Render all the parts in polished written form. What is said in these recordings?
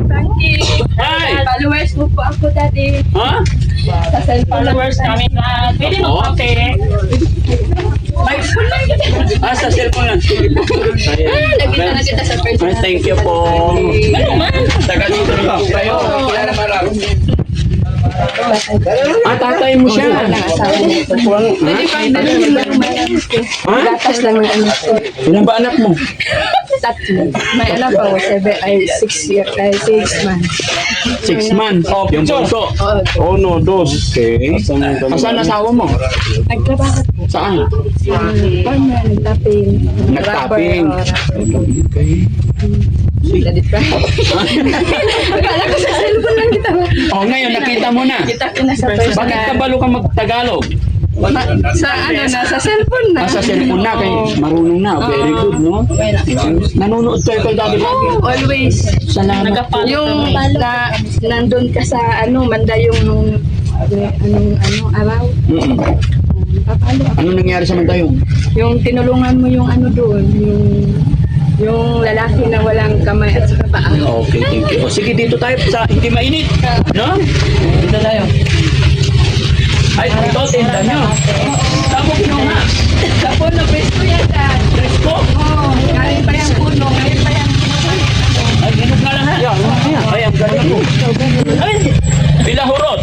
Frankie. Hi! Followers mo po ako, Daddy. Ha? Sa cellphone. Followers namin na pwede mo Oo. kape. Ay, sa cellphone lang. Nakita na kita sa person. Ay, thank you po. Taga dito rin po kayo. Tatay mo siya. Pwede pa yung dalhin mo lang may anak ko. Ha? Gatas lang ng anak ko. Ilan ba anak mo? Tatlo. May anak ko, 6 months. 6 months. Yung bunso. Oo. Oh no, dos. Okay. Asan asawa mo? Nagtrabaho po. Saan? Farmer, nagtaping. Nagtaping. Okay. Daddy Frankie. Akala ko sa cellphone lang kita. Oh, ngayon nakita mo na. Kita ko na sa person. Bakit kabalo ka mag-Tagalog? Sa ano na, sa cellphone na. Sa cellphone na, kay marunong na. Very good, no? Nanonood kayo kay Daddy Frankie. Oh, always. Salamat po. Yung nandun ka sa ano, manda yung anong araw. Papalo ako. Ano nangyari sa Mandayong? Yung tinulungan mo yung ano doon, yung lalaki na walang kamay at saka paa. Okay, thank you. O, sige, dito tayo sa hindi mainit. No? Dito tayo. Ay, ito, tinda nyo. Saan mo kinuha? Sa puno, presto yan dad. Presko? Oo, galing pa yung puno, galing pa yung Ay, ginog na lahat. Ay, ang galing mo. Ay, bilahurot.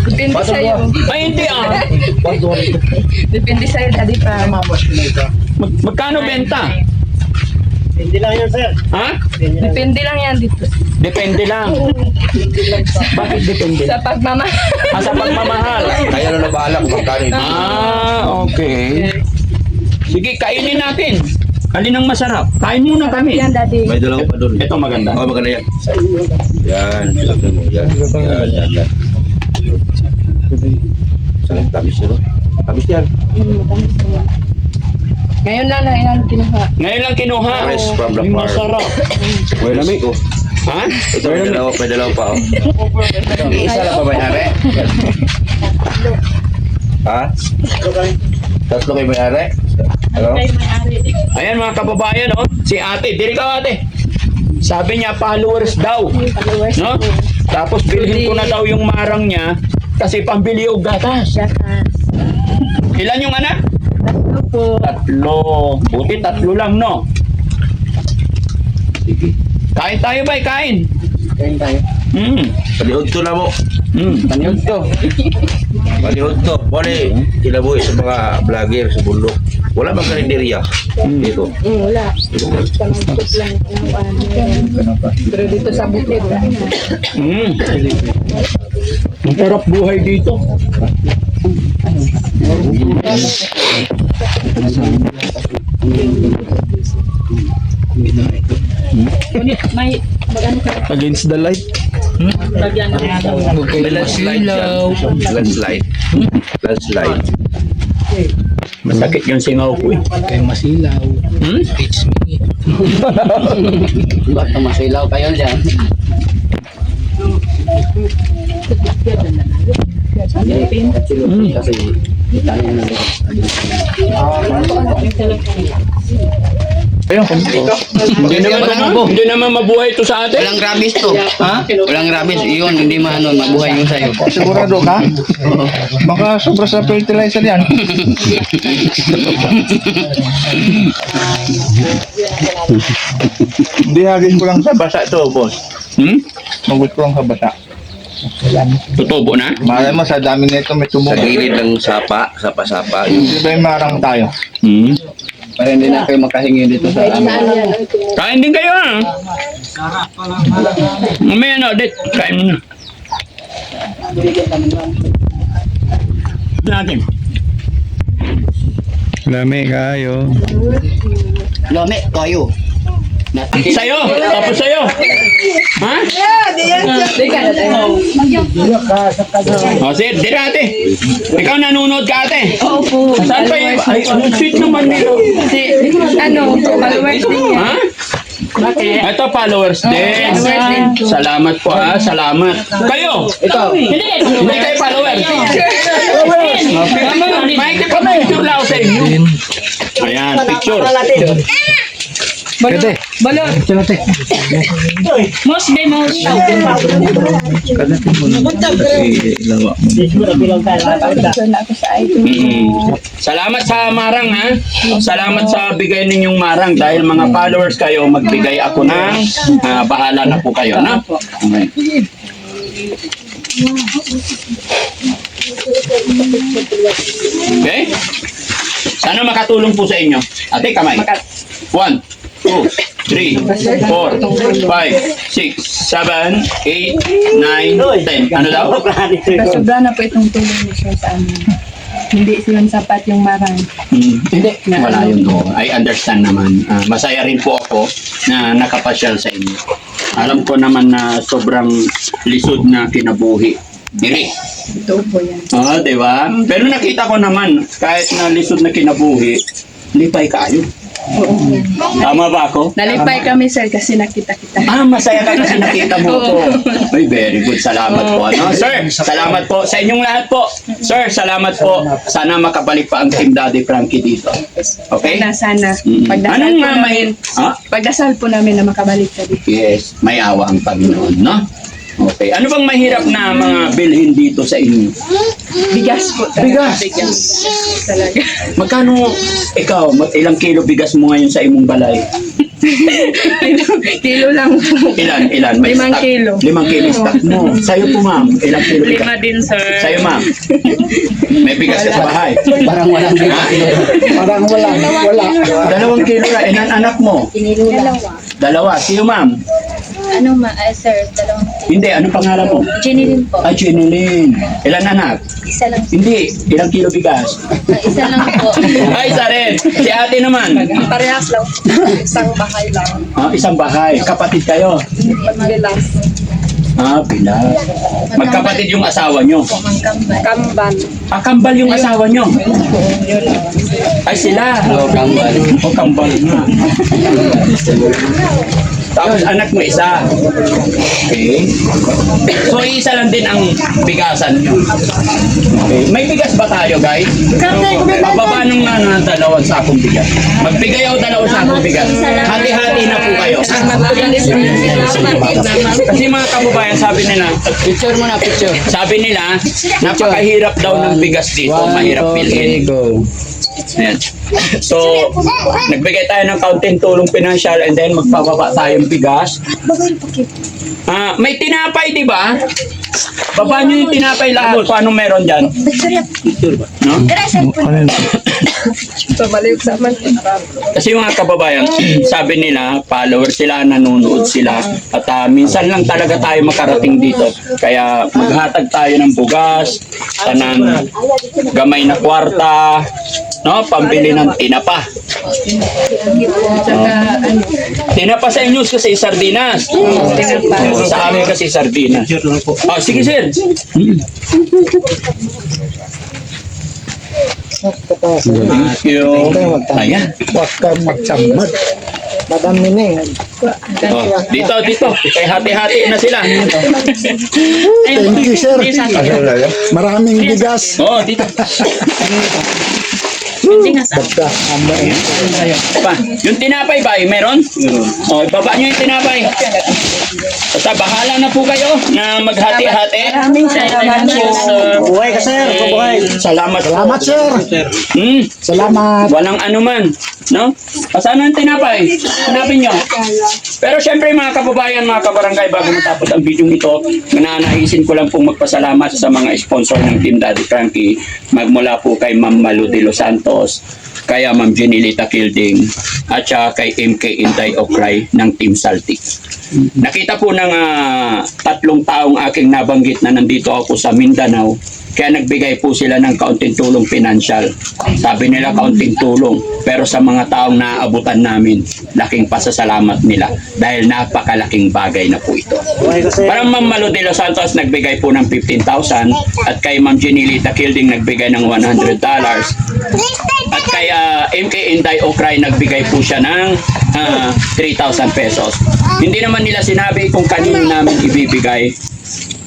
depende sa'yo. Ay, hindi ah. Depende sa'yo, daddy pa. Magkano benta? Hindi lang yan, sir. Ha? Depende lang yan dito. Depende lang. Bakit depende? Sa pagmamahal. Sa pagmamahal. Kaya na nabahala kung magkano. Okay. Sige, kainin natin. Alin ang masarap? Kain muna kami. Yan, daddy. May dalawa pa doon. Ito maganda. Oh, maganda yan. Yan. Sabi mo. Yan. Yan. Saan tamis yun? Tamis yan. Ngayon lang yan kinuha. Ngayon lang kinuha. Fresh from the Ay, farm. masarap. May lamig oh. Ha? Ito may dalawa pa oh. Isa lang pa may-ari? Ha? Tatlo kayo may-ari? Ano? Ayan mga kababayan, oh. Si ate. Dili ka ate. Sabi niya followers daw. Followers No? ko. Tapos bilhin ko na daw yung marang niya kasi pambili og gatas. Gatas. Ilan yung anak? Tatlo po. Tatlo. Buti tatlo lang, no? Sige. Kain tayo ba? Kain. Kain tayo. Palihod to na mo. Panihod to. Palihod to. Wala kinabuhi sa mga vlogger sa bundok. Wala bang karinderya dito? Wala. Pangagpot lang. Pero dito sa bukid. Ang sarap buhay dito. May magano ka Against the light. lagyan ng May landslide dyan. Landslide. Landslide. Masakit yung singaw ko eh. Kay masilaw. Teach me. Bakit masilaw kayo dyan? Kasi tayo na Ayun. Hindi naman mabuhay ito sa atin. walang rabies to. Ha? Walang rabies. Iyon, hindi maano, mabuhay yung sayo. Sigurado ka? Baka sobra sa fertilizer yan. Hindi hagis ko lang sa basa to, boss. Magus ko lang sa basa. Tutubo na? Malay mo, sa dami nito may Sa tumubo. gilid ng sapa-sapa. Di ba yung marang tayo? Para hindi na kayo makahingi dito sa amin. Kain din kayo ah. Mamaya na, dit. Kain mo na. Natin. Lami kayo. Lome, kayo. Sa'yo! Tapos sa'yo! Ha? O, sige, di na ate. Ikaw nanonood ka ate. Opo. Saan pa yun? Ay, ang sweet naman nito. Followers din yan. Ha? Ito, followers din. Salamat po ah, salamat. Kayo? Ikaw. Hindi kayo followers. May picture lang ako sa inyo. Ayan, picture. Balot. Balot. Mos be mos. Salamat sa marang ha. Salamat sa bigay ninyong marang dahil mga followers kayo, magbigay ako ng bahala na po kayo, no? Okay. Okay? Sana makatulong po sa inyo. Ate, kamay. 1, 2, 3, 4, 5, 6, 7, 8, 9, 10. Ano daw? Sobra na po itong tulong ni Sir sa amin. Hindi silang sapat yung marang. Hindi. Wala yun doon. I understand naman. Masaya rin po ako na nakapasyal sa inyo. Alam ko naman na sobrang lisod na kinabuhi. Diri. Ito po yan. Oo, di ba? Pero nakita ko naman, kahit na lisod na kinabuhi, lipay kayo. Tama ba ako? Nalipay kami, sir, kasi nakita kita. Masaya ka kasi nakita mo ko. Ay, very good. Salamat po. Ano? Sir, salamat po sa inyong lahat po. Sir, salamat po. Sana makabalik pa ang Team Daddy Frankie dito. Okay? Sana. Pagdasal Anong po namin. Pagdasal po namin na makabalik ka dito. Yes, may awa ang Panginoon, no? Okay. Ano bang mahirap na mga bilhin dito sa inyo? Bigas po. Bigas? Bigas. Talaga. Magkano ikaw, ilang kilo bigas mo ngayon sa imong balay? Kilo lang po. Ilan? May 5 stock? kilo. 5 kilo stock mo. Sa'yo po, ma'am. Ilang kilo bigas? 5 din, sir. Sa'yo, ma'am. May bigas ka sa bahay. Parang walang bigas. Parang wala. 2 kilo na. Ilan anak mo? Dalawa. Sa'yo, ma'am. Sir, dalawang Hindi, ano pangalan mo? Jenilyn po. Jenilyn. Ilan anak? Isa lang. Hindi. Ilang kilo bigas? Isa lang po. Isa rin. Si ate naman. Parehas lang. Isang bahay lang. Isang bahay. Kapatid kayo? Bilas. Bilas. Magkapatid yung asawa nyo. Mangkambal. Kamban. Kambal yung asawa nyo. Ay, sila. Kambal. Kambal nga. Tapos anak mo isa. Okay. So, isa lang din ang bigasan nyo. Okay. May bigas ba tayo, guys? Pababa nung dalawang sakong bigas. Magbigay ako 2 sakong bigas. Hati-hati na po kayo. Kasi mga kababayan, sabi nila, Picture mo na, picture. sabi nila, napakahirap daw ng bigas dito. Mahirap bilhin. Go. Ayan. So, nagbigay tayo ng kaunting tulong pinansyal and then magpababa tayong bigas. May tinapay, di ba? Baba nyo yung tinapay lahat. Kung anong meron dyan? No? Pabalik sa man. Kasi mga kababayan, sabi nila, follower sila, nanonood sila. At minsan lang talaga tayo makarating dito. Kaya maghatag tayo ng bugas, tanang gamay na kwarta, no? Pambili ng tinapa. Tsaka, Tinapa sa inyo kasi sardinas. Sa amin kasi sardinas. Sige sir. Thank you. Ayan. Huwag kang magsamad. Madami na eh. Dito. Kaya hati-hati na sila. Thank you, sir. Maraming bigas. Dito. Pa, yung tinapay ba, meron? Baba nyo yung tinapay. Basta bahala na po kayo na maghati-hati. maraming salamat po. Buhay ka, sir. Buhay. Salamat po. Salamat, sir. Salamat. Walang anuman. No? Pasano yung tinapay? Hanapin nyo. Pero syempre mga kababayan, mga kabarangay, bago matapos ang video ito, nananaisin ko lang pong magpasalamat sa mga sponsor ng Team Daddy Frankie. Magmula po kay Ma'am Malu de Los Santos, kaya Ma'am Jenilita Kilding, at saka kay MK Inday Okray ng Team Saltic. Nakita po ng 3 taong aking nabanggit na nandito ako sa Mindanao, kaya nagbigay po sila ng kaunting tulong pinansyal. Sabi nila kaunting tulong, pero sa mga taong naaabutan namin, laking pasasalamat nila dahil napakalaking bagay na po ito. Parang Ma'am Malu de Los Santos nagbigay po ng 15,000 at kay Ma'am Jenilita Kilding nagbigay ng $100 at kay MK Inday Okray nagbigay po siya ng 3,000 pesos. Hindi naman nila sinabi kung kanino namin ibibigay.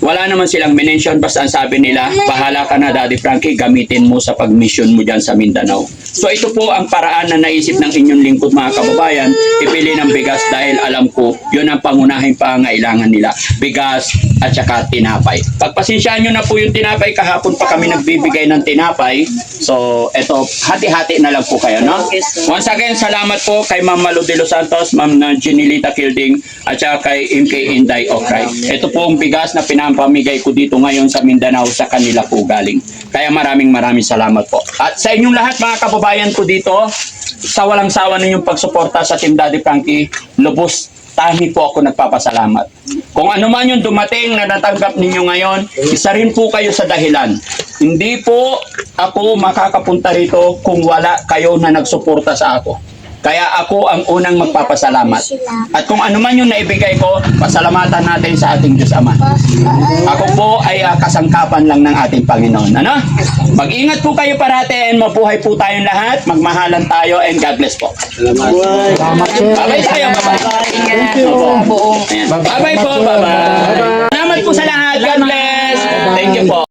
wala naman silang minention, basta ang sabi nila, bahala ka na Daddy Frankie, gamitin mo sa pag-mission mo dyan sa Mindanao. So ito po ang paraan na naisip ng inyong lingkod mga kababayan, ipili ng bigas dahil alam ko, yun ang pangunahing pangailangan nila, bigas at saka tinapay. Pagpasensyaan nyo na po yung tinapay, kahapon pa kami nagbibigay ng tinapay, so ito, hati-hati na lang po kayo, no? Once again, salamat po kay Ma'am Malu de los Santos, Ma'am na Jenilita Kilding, at saka kay MK Inday Okray. Ito po ang bigas na pinapamigay ko dito ngayon sa Mindanao, sa kanila po galing. Kaya maraming salamat po. At sa inyong lahat mga kababayan ko dito, sa walang sawa ninyong pagsuporta sa Team Daddy Frankie, lubos tahi po ako nagpapasalamat. Kung ano man yung dumating na natanggap ninyo ngayon, isa rin po kayo sa dahilan. Hindi po ako makakapunta rito kung wala kayo na nagsuporta sa ako. Kaya ako ang unang magpapasalamat. At kung ano man yung naibigay ko, pasalamatan natin sa ating Diyos Ama. Ako po ay kasangkapan lang ng ating Panginoon. Ano? Mag-ingat po kayo parati and mabuhay po tayong lahat. Magmahalan tayo and God bless po. Bye-bye tayo. Bye-bye po. Bye-bye po. Bye-bye. Salamat po sa lahat. God bless. Thank you po.